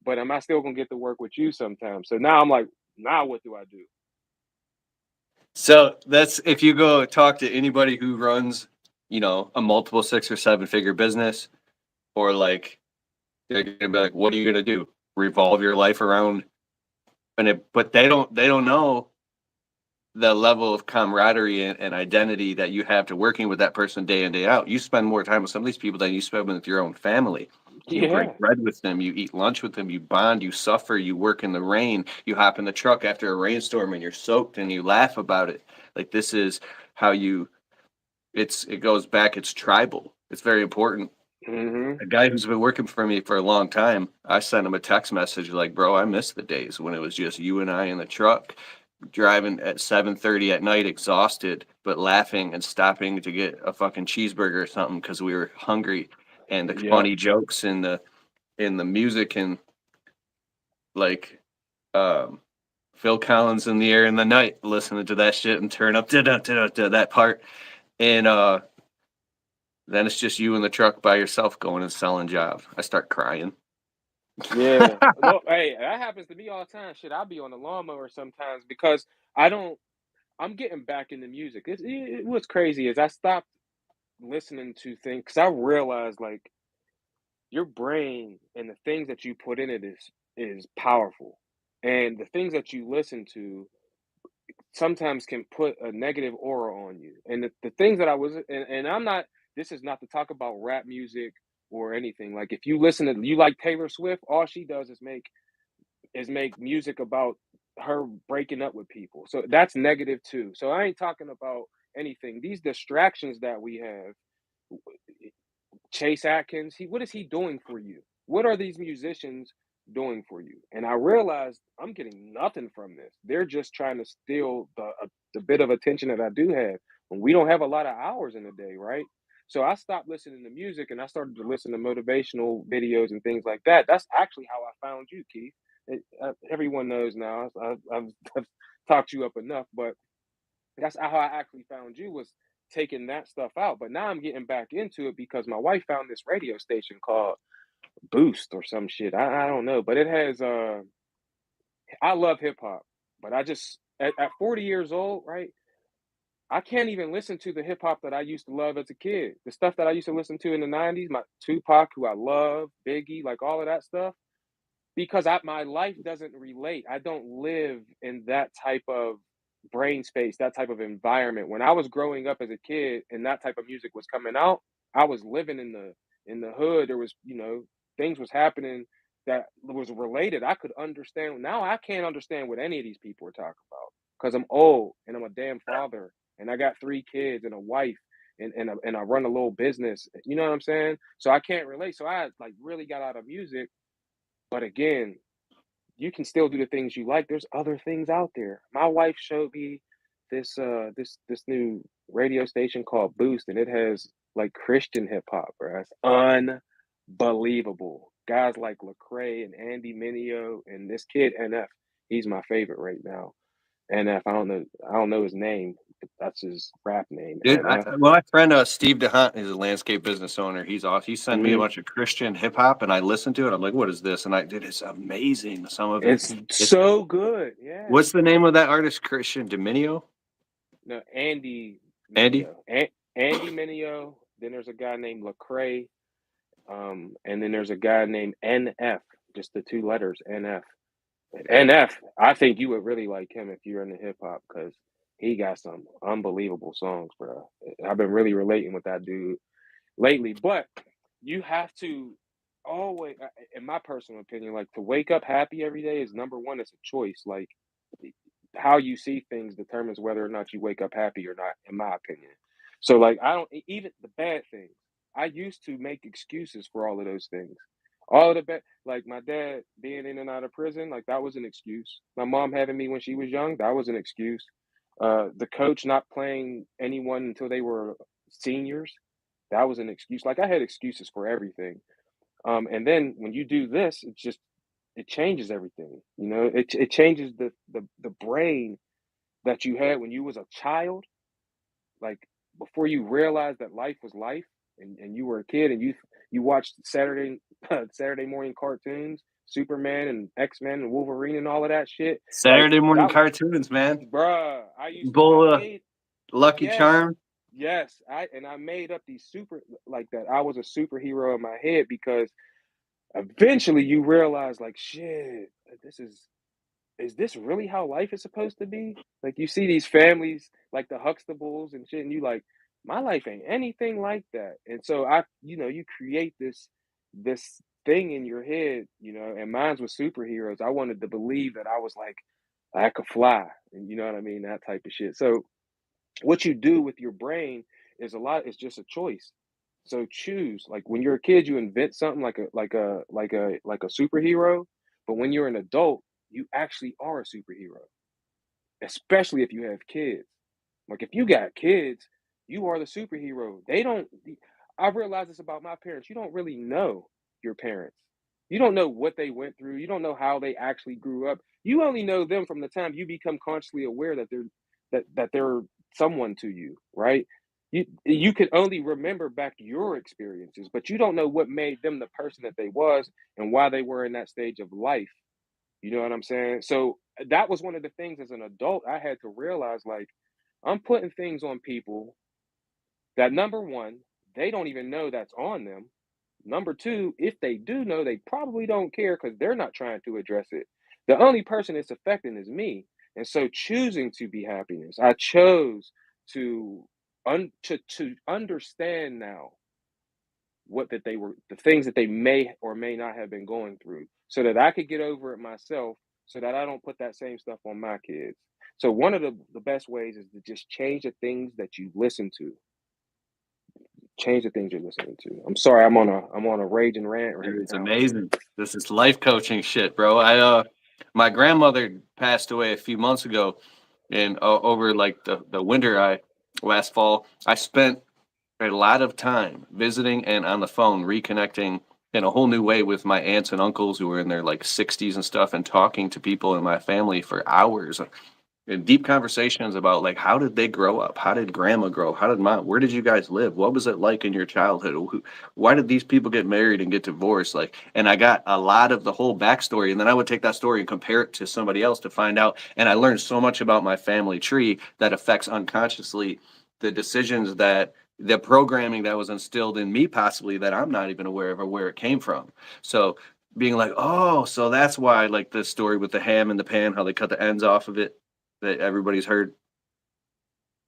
but am I still going to get to work with you sometimes? So now I'm like, now what do I do? So that's if you go talk to anybody who runs, a multiple 6 or 7 figure business, or like they're gonna be like, "What are you gonna do? Revolve your life around?" But they don't know the level of camaraderie and identity that you have to working with that person day in day out. You spend more time with some of these people than you spend with your own family. You break Yeah, bread with them, you eat lunch with them, you bond, you suffer, you work in the rain, you hop in the truck after a rainstorm and you're soaked and you laugh about it. Like this is how you it goes back, it's tribal. It's very important. hmm A guy who's been working for me for a long time, I sent him a text message like, "Bro, I miss the days when it was just you and I in the truck, driving at 7:30 at night, exhausted, but laughing and stopping to get a fucking cheeseburger or something because we were hungry." And the yeah, funny jokes and the music and like um Phil Collins in the air in the night, listening to that shit and turn up to that part. And then it's just you in the truck by yourself going and selling jobs. I start crying. yeah. Look, hey, that happens to me all the time. Shit, I'll be on the lawnmower sometimes because I don't. I'm getting back into music. What's crazy is I stopped listening to things because I realized like your brain and the things that you put in it is powerful, and the things that you listen to sometimes can put a negative aura on you. And the things that I was, and I'm not. This is not to talk about rap music or anything. Like if you listen to you like Taylor Swift, all she does is make music about her breaking up with people. So that's negative too. So I ain't talking about anything. These distractions that we have, Chase Atkins, what is he doing for you? What are these musicians doing for you? And I realized I'm getting nothing from this. They're just trying to steal the bit of attention that I do have. When we don't have a lot of hours in a day, right? So I stopped listening to music and I started to listen to motivational videos and things like that. That's actually how I found you, Keith. Everyone knows now. I've talked you up enough, but that's how I actually found you was taking that stuff out. But now I'm getting back into it because my wife found this radio station called Boost or some shit. I don't know, but it has I love hip hop, but I just at 40 years old, right? I can't even listen to the hip hop that I used to love as a kid. The stuff that I used to listen to in the 90s, my Tupac, who I love, Biggie, like all of that stuff, because my life doesn't relate. I don't live in that type of brain space, that type of environment. When I was growing up as a kid and that type of music was coming out, I was living in the hood. There was, things was happening that was related. I could understand. Now I can't understand what any of these people are talking about because I'm old and I'm a damn father and I got 3 kids and a wife and I run a little business. You know what I'm saying? So I can't relate. So I like really got out of music, but again, you can still do the things you like. There's other things out there. My wife showed me this new radio station called Boost, and it has like Christian hip hop, bro. It's unbelievable. Guys like Lecrae and Andy Mineo and this kid NF. He's my favorite right now. NF. I don't know his name, but that's his rap name. Dude, NF. my friend Steve DeHunt is a landscape business owner. He's off. He sent me a hmm bunch of Christian hip hop, and I listened to it. I'm like, "What is this?" And dude, it's amazing. Some of it. It's It's so good. Yeah. what's the name of that artist? Christian Dominio? No, Andy Andy? Mineo. Andy Mineo. Then there's a guy named Lecrae. And then there's a guy named NF, just the 2 letters, NF. And NF, I think you would really like him if you're into hip hop because he got some unbelievable songs, bro. I've been really relating with that dude lately. But you have to. always, in my personal opinion, like to wake up happy every day is number one. It's a choice. Like how you see things determines whether or not you wake up happy or not, in my opinion. So like I don't even the bad things. I used to make excuses for all of those things. All of the bad, like my dad being in and out of prison, like that was an excuse. My mom having me when she was young, that was an excuse. The coach not playing anyone until they were seniors, that was an excuse. Like I had excuses for everything. And then when you do this, it changes everything. You know, it changes the brain that you had when you was a child, like before you realized that life was life, and you were a kid and you watched Saturday morning cartoons, Superman and X-Men and Wolverine and all of that shit. Like Saturday morning that, cartoons, man. bruh. I Bull, made Lucky yes, Charm. yes. I made up these super like that. I was a superhero in my head because eventually you realize like shit, this is this really how life is supposed to be? Like you see these families like the Huxtables and shit, and you like, my life ain't anything like that. And so you create this thing in your head, and mine's with superheroes. I wanted to believe that I was like I could fly, and you know what I mean, that type of shit. So what you do with your brain it's just a choice. So choose. Like when you're a kid, you invent something like a superhero, but when you're an adult, you actually are a superhero, especially if you have kids. Like if you got kids, you are the superhero. They don't I realize this about my parents. You don't really know your parents. You don't know what they went through. You don't know how they actually grew up. You only know them from the time you become consciously aware that they're someone to you, right? You can only remember back your experiences, but you don't know what made them the person that they was and why they were in that stage of life. You know what I'm saying? So that was one of the things as an adult I had to realize like I'm putting things on people that number one, they don't even know that's on them. Number two, if they do know, they probably don't care because they're not trying to address it. The only person it's affecting is me. And so choosing to be happiness, I chose to to understand now what that they were the things that they may or may not have been going through so that I could get over it myself so that I don't put that same stuff on my kids. So one of the best ways is to just change the things that you listen to. Change the things you're listening to. I'm sorry, I'm on a raging rant right Dude, it's now. amazing. This is life coaching shit, bro. My grandmother passed away a few months ago, and over like the winter, I last fall, I spent a lot of time visiting and on the phone reconnecting in a whole new way with my aunts and uncles who were in their like 60s and stuff, and talking to people in my family for hours and deep conversations about like how did they grow up, how did grandma grow, how did mom, where did you guys live, what was it like in your childhood, why did these people get married and get divorced, like, and I got a lot of the whole backstory, and then I would take that story and compare it to somebody else to find out, and I learned so much about my family tree that affects unconsciously the decisions that the programming that was instilled in me possibly that I'm not even aware of or where it came from. So being like, oh, so that's why, like the story with the ham in the pan, how they cut the ends off of it, that everybody's heard.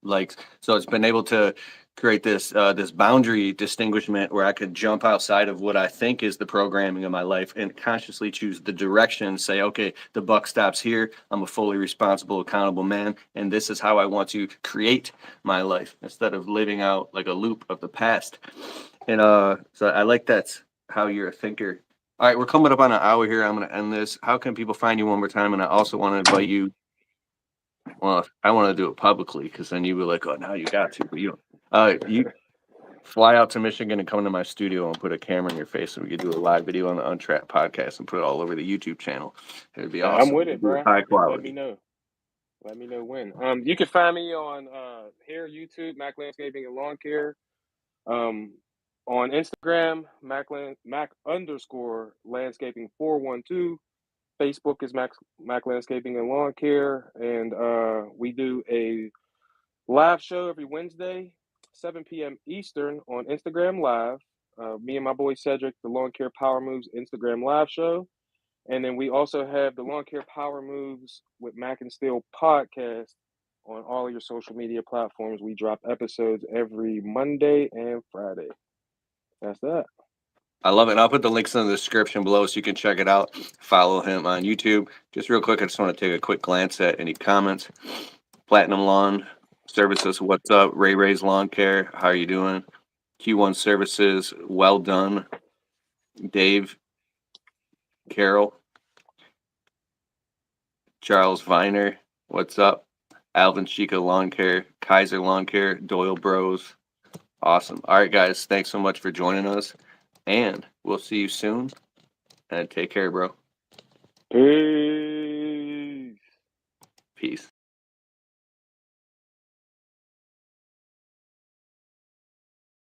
Like, so it's been able to create this boundary distinguishment where I could jump outside of what I think is the programming of my life and consciously choose the direction and say, okay, the buck stops here. I'm a fully responsible, accountable man, and this is how I want to create my life instead of living out like a loop of the past. And so I like that's how you're a thinker. All right, we're coming up on an hour here. I'm going to end this. How can people find you one more time? And I also want to invite you, well, I want to do it publicly because then you were like, oh, now you got to, but you don't. You fly out to Michigan and come to my studio and put a camera in your face and we could do a live video on the Untrapped podcast and put it all over the YouTube channel. It'd be Hey, I'm awesome. with We it, do it bro. high Just let me quality. know. Let me know when. You can find me on here, YouTube, Mac Landscaping and Lawn Care. Um, on Instagram, Mac underscore landscaping 412. Facebook is Mac Landscaping and Lawn Care, and we do a live show every Wednesday, 7 p.m. Eastern on Instagram Live. Me and my boy Cedric, the Lawn Care Power Moves Instagram Live show, and then we also have the Lawn Care Power Moves with Mac and Steel podcast on all your social media platforms. We drop episodes every Monday and Friday. That's that. I love it. And I'll put the links in the description below so you can check it out. Follow him on YouTube. Just real quick, I just want to take a quick glance at any comments. Platinum Lawn Services, what's up? Ray Ray's Lawn Care, how are you doing? Q1 Services, well done. Dave, Carol, Charles Viner, what's up? Alvin Chica Lawn Care, Kaiser Lawn Care, Doyle Bros. Awesome. All right, guys, thanks so much for joining us, and we'll see you soon. And take care, bro. Peace.